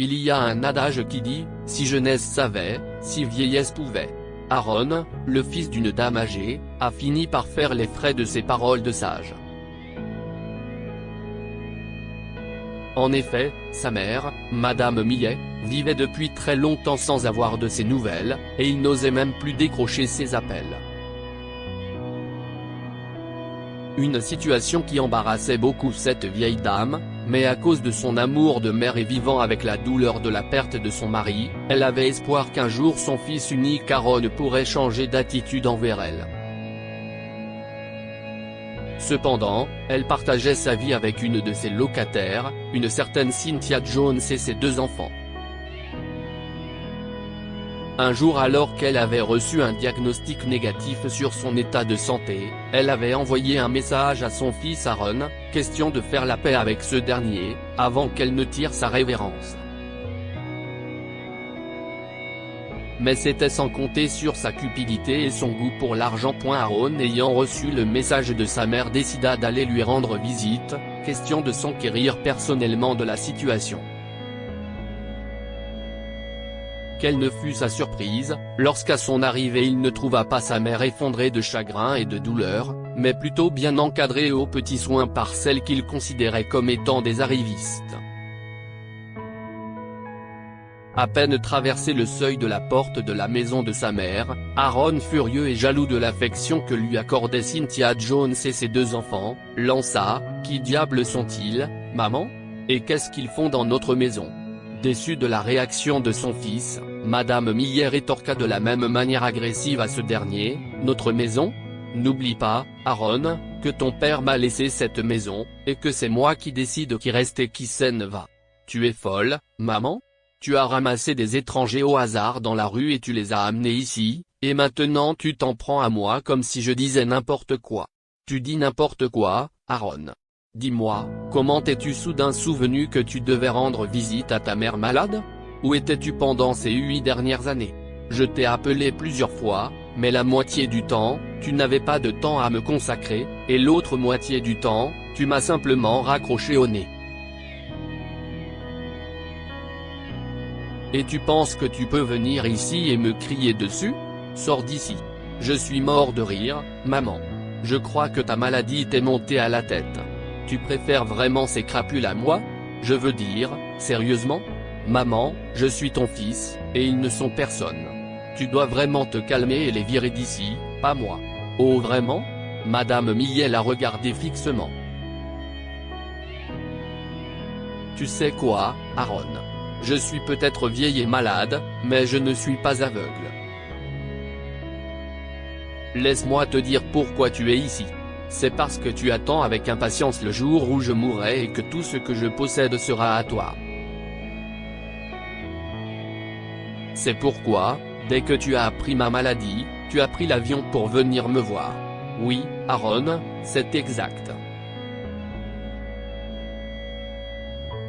Il y a un adage qui dit, si jeunesse savait, si vieillesse pouvait. Aaron, le fils d'une dame âgée, a fini par faire les frais de ces paroles de sage. En effet, sa mère, Madame Millet, vivait depuis très longtemps sans avoir de ses nouvelles, et il n'osait même plus décrocher ses appels. Une situation qui embarrassait beaucoup cette vieille dame, mais à cause de son amour de mère et vivant avec la douleur de la perte de son mari, elle avait espoir qu'un jour son fils unique Aaron pourrait changer d'attitude envers elle. Cependant, elle partageait sa vie avec une de ses locataires, une certaine Cynthia Jones et ses 2 enfants. Un jour, alors qu'elle avait reçu un diagnostic négatif sur son état de santé, elle avait envoyé un message à son fils Aaron, question de faire la paix avec ce dernier, avant qu'elle ne tire sa révérence. Mais c'était sans compter sur sa cupidité et son goût pour l'argent. Aaron, ayant reçu le message de sa mère, décida d'aller lui rendre visite, question de s'enquérir personnellement de la situation. Quelle ne fut sa surprise, lorsqu'à son arrivée il ne trouva pas sa mère effondrée de chagrin et de douleur, mais plutôt bien encadrée aux petits soins par celle qu'il considérait comme étant des arrivistes. À peine traversé le seuil de la porte de la maison de sa mère, Aaron, furieux et jaloux de l'affection que lui accordait Cynthia Jones et ses 2 enfants, lança « Qui diable sont-ils, maman? Et qu'est-ce qu'ils font dans notre maison ?» Déçue de la réaction de son fils, Madame Millet rétorqua de la même manière agressive à ce dernier, « Notre maison? N'oublie pas, Aaron, que ton père m'a laissé cette maison, et que c'est moi qui décide qui reste et qui s'en va. Tu es folle, maman? Tu as ramassé des étrangers au hasard dans la rue et tu les as amenés ici, et maintenant tu t'en prends à moi comme si je disais n'importe quoi. Tu dis n'importe quoi, Aaron. Dis-moi, comment t'es-tu soudain souvenu que tu devais rendre visite à ta mère malade? Où étais-tu pendant ces 8 dernières années? Je t'ai appelé plusieurs fois, mais la moitié du temps, tu n'avais pas de temps à me consacrer, et l'autre moitié du temps, tu m'as simplement raccroché au nez. Et tu penses que tu peux venir ici et me crier dessus? Sors d'ici. Je suis mort de rire, maman. Je crois que ta maladie t'est montée à la tête. Tu préfères vraiment ces crapules à moi? Je veux dire, sérieusement? Maman, je suis ton fils, et ils ne sont personne. Tu dois vraiment te calmer et les virer d'ici, pas moi. Oh vraiment? Madame Millet l'a regardé fixement. Tu sais quoi, Aaron? Je suis peut-être vieille et malade, mais je ne suis pas aveugle. Laisse-moi te dire pourquoi tu es ici. C'est parce que tu attends avec impatience le jour où je mourrai et que tout ce que je possède sera à toi. C'est pourquoi, dès que tu as appris ma maladie, tu as pris l'avion pour venir me voir. Oui, Aaron, c'est exact.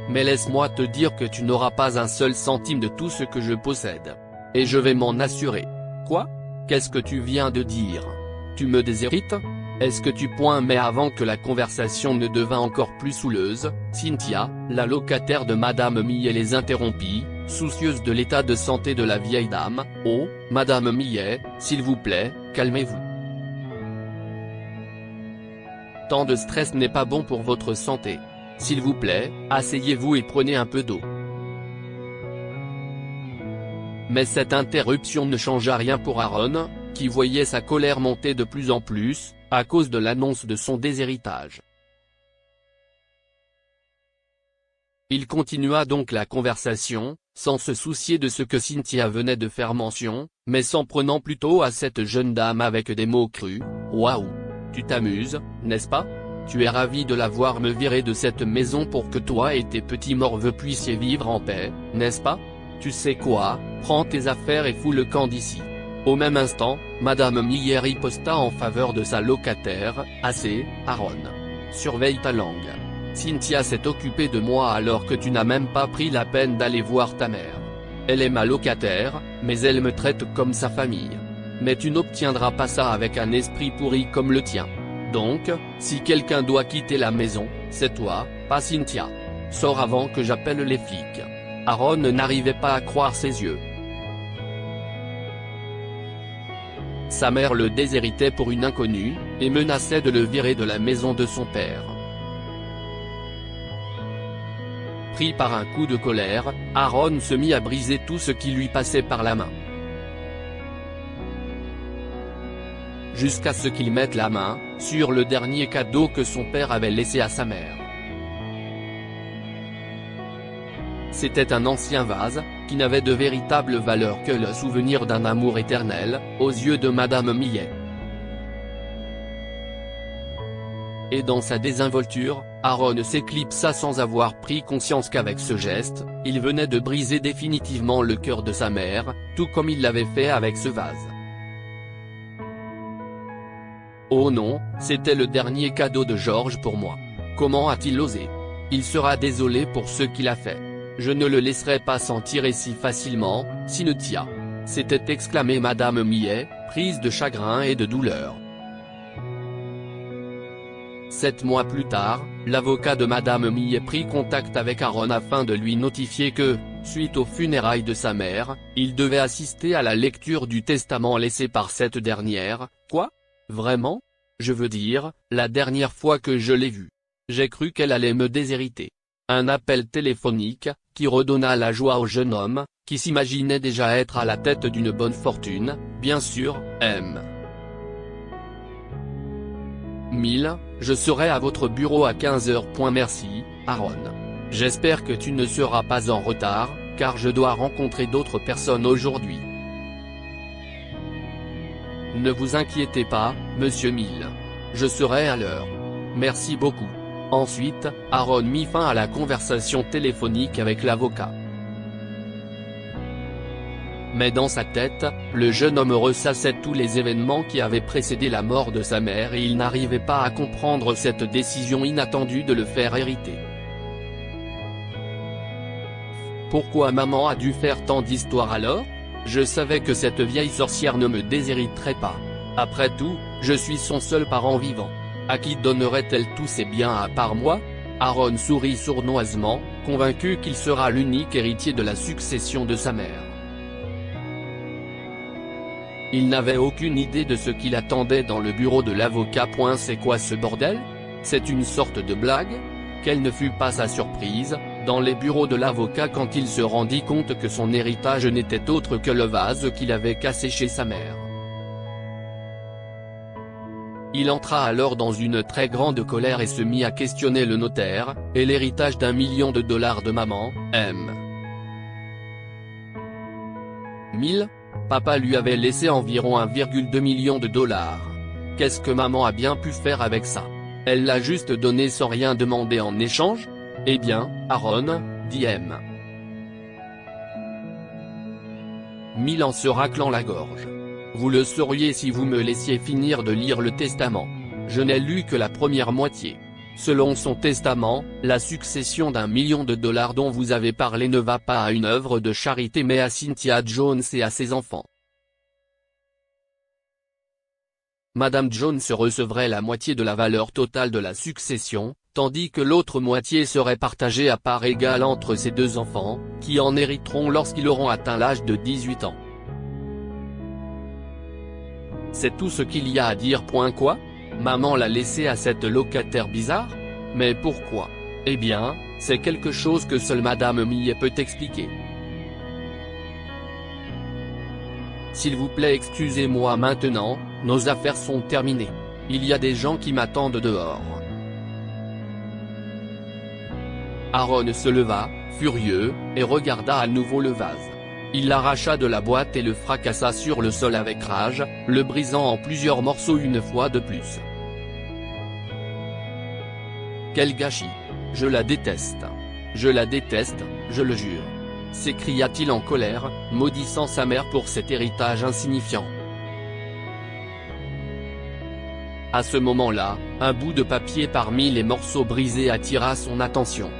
Mais laisse-moi te dire que tu n'auras pas un seul centime de tout ce que je possède. Et je vais m'en assurer. Quoi? Qu'est-ce que tu viens de dire? Tu me déshérites? Est-ce que tu pointes? Mais avant que la conversation ne devint encore plus saouleuse, Cynthia, la locataire de Madame Millet, les interrompit, soucieuse de l'état de santé de la vieille dame. « Oh, Madame Millet, s'il vous plaît, calmez-vous. Tant de stress n'est pas bon pour votre santé. S'il vous plaît, asseyez-vous et prenez un peu d'eau. » Mais cette interruption ne changea rien pour Aaron, qui voyait sa colère monter de plus en plus, à cause de l'annonce de son déshéritage. Il continua donc la conversation, sans se soucier de ce que Cynthia venait de faire mention, mais s'en prenant plutôt à cette jeune dame avec des mots crus. « Waouh! Tu t'amuses, n'est-ce pas? Tu es ravi de la voir me virer de cette maison pour que toi et tes petits morveux puissiez vivre en paix, n'est-ce pas? Tu sais quoi, prends tes affaires et fous le camp d'ici. » Au même instant, Madame Millet riposta en faveur de sa locataire. « Assez, Aaron. Surveille ta langue. Cynthia s'est occupée de moi alors que tu n'as même pas pris la peine d'aller voir ta mère. Elle est ma locataire, mais elle me traite comme sa famille. Mais tu n'obtiendras pas ça avec un esprit pourri comme le tien. Donc, si quelqu'un doit quitter la maison, c'est toi, pas Cynthia. Sors avant que j'appelle les flics. » Aaron n'arrivait pas à croire ses yeux. Sa mère le déshéritait pour une inconnue, et menaçait de le virer de la maison de son père. Pris par un coup de colère, Aaron se mit à briser tout ce qui lui passait par la main. Jusqu'à ce qu'il mette la main sur le dernier cadeau que son père avait laissé à sa mère. C'était un ancien vase, qui n'avait de véritable valeur que le souvenir d'un amour éternel, aux yeux de Madame Millet. Et dans sa désinvolture, Aaron s'éclipsa sans avoir pris conscience qu'avec ce geste, il venait de briser définitivement le cœur de sa mère, tout comme il l'avait fait avec ce vase. Oh non, c'était le dernier cadeau de George pour moi. Comment a-t-il osé? Il sera désolé pour ce qu'il a fait. Je ne le laisserai pas s'en tirer si facilement, Cynthia. S'était exclamée Madame Millet, prise de chagrin et de douleur. 7 mois plus tard, l'avocat de Madame Millet prit contact avec Aaron afin de lui notifier que, suite aux funérailles de sa mère, il devait assister à la lecture du testament laissé par cette dernière. Quoi? Vraiment? Je veux dire, la dernière fois que je l'ai vue. J'ai cru qu'elle allait me déshériter. Un appel téléphonique, qui redonna la joie au jeune homme, qui s'imaginait déjà être à la tête d'une bonne fortune, bien sûr, M. 1000, je serai à votre bureau à 15h. Merci, Aaron. J'espère que tu ne seras pas en retard, car je dois rencontrer d'autres personnes aujourd'hui. Ne vous inquiétez pas, monsieur 1000. Je serai à l'heure. Merci beaucoup. Ensuite, Aaron mit fin à la conversation téléphonique avec l'avocat. Mais dans sa tête, le jeune homme ressassait tous les événements qui avaient précédé la mort de sa mère et il n'arrivait pas à comprendre cette décision inattendue de le faire hériter. Pourquoi maman a dû faire tant d'histoires alors? Je savais que cette vieille sorcière ne me déshériterait pas. Après tout, je suis son seul parent vivant. À qui donnerait-elle tous ses biens à part moi? Aaron sourit sournoisement, convaincu qu'il sera l'unique héritier de la succession de sa mère. Il n'avait aucune idée de ce qu'il attendait dans le bureau de l'avocat. C'est quoi ce bordel? C'est une sorte de blague? Quelle ne fut pas sa surprise, dans les bureaux de l'avocat quand il se rendit compte que son héritage n'était autre que le vase qu'il avait cassé chez sa mère. Il entra alors dans une très grande colère et se mit à questionner le notaire, et l'héritage d'1 million de dollars de maman, M. 1000, papa lui avait laissé environ 1,2 million de dollars. Qu'est-ce que maman a bien pu faire avec ça? Elle l'a juste donné sans rien demander en échange? Eh bien, Aaron, dit M. 1000 en se raclant la gorge. Vous le sauriez si vous me laissiez finir de lire le testament. Je n'ai lu que la première moitié. Selon son testament, la succession d'1 million de dollars dont vous avez parlé ne va pas à une œuvre de charité mais à Cynthia Jones et à ses enfants. Madame Jones recevrait la moitié de la valeur totale de la succession, tandis que l'autre moitié serait partagée à part égale entre ses 2 enfants, qui en hériteront lorsqu'ils auront atteint l'âge de 18 ans. C'est tout ce qu'il y a à dire. Quoi? Maman l'a laissé à cette locataire bizarre? Mais pourquoi? Eh bien, c'est quelque chose que seule Madame Millet peut expliquer. S'il vous plaît, excusez-moi maintenant, nos affaires sont terminées. Il y a des gens qui m'attendent dehors. Aaron se leva, furieux, et regarda à nouveau le vase. Il l'arracha de la boîte et le fracassa sur le sol avec rage, le brisant en plusieurs morceaux une fois de plus. Quel gâchis! Je la déteste. Je la déteste, je le jure. S'écria-t-il en colère, maudissant sa mère pour cet héritage insignifiant. À ce moment-là, un bout de papier parmi les morceaux brisés attira son attention.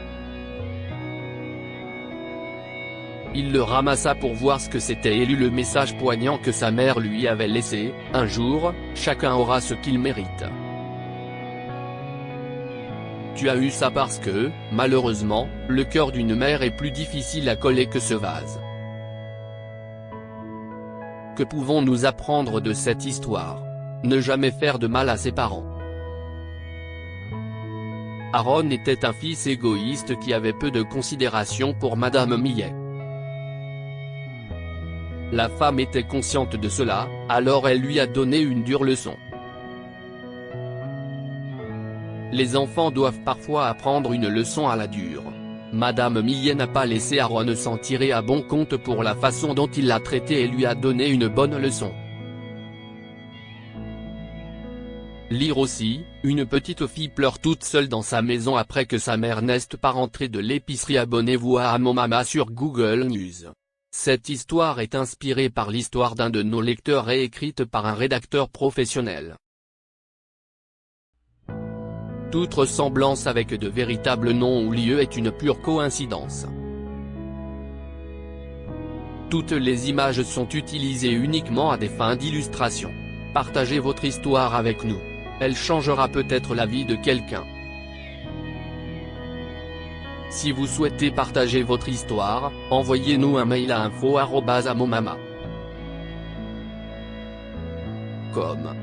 Il le ramassa pour voir ce que c'était et lut le message poignant que sa mère lui avait laissé: un jour, chacun aura ce qu'il mérite. Tu as eu ça parce que, malheureusement, le cœur d'une mère est plus difficile à coller que ce vase. Que pouvons-nous apprendre de cette histoire? Ne jamais faire de mal à ses parents. Aaron était un fils égoïste qui avait peu de considération pour Madame Millet. La femme était consciente de cela, alors elle lui a donné une dure leçon. Les enfants doivent parfois apprendre une leçon à la dure. Madame Millet n'a pas laissé Aaron s'en tirer à bon compte pour la façon dont il l'a traité et lui a donné une bonne leçon. Lire aussi, une petite fille pleure toute seule dans sa maison après que sa mère n'est pas rentrée de l'épicerie. Abonnez-vous à Amomama sur Google News. Cette histoire est inspirée par l'histoire d'un de nos lecteurs et écrite par un rédacteur professionnel. Toute ressemblance avec de véritables noms ou lieux est une pure coïncidence. Toutes les images sont utilisées uniquement à des fins d'illustration. Partagez votre histoire avec nous. Elle changera peut-être la vie de quelqu'un. Si vous souhaitez partager votre histoire, envoyez-nous un mail à info@amomama.com.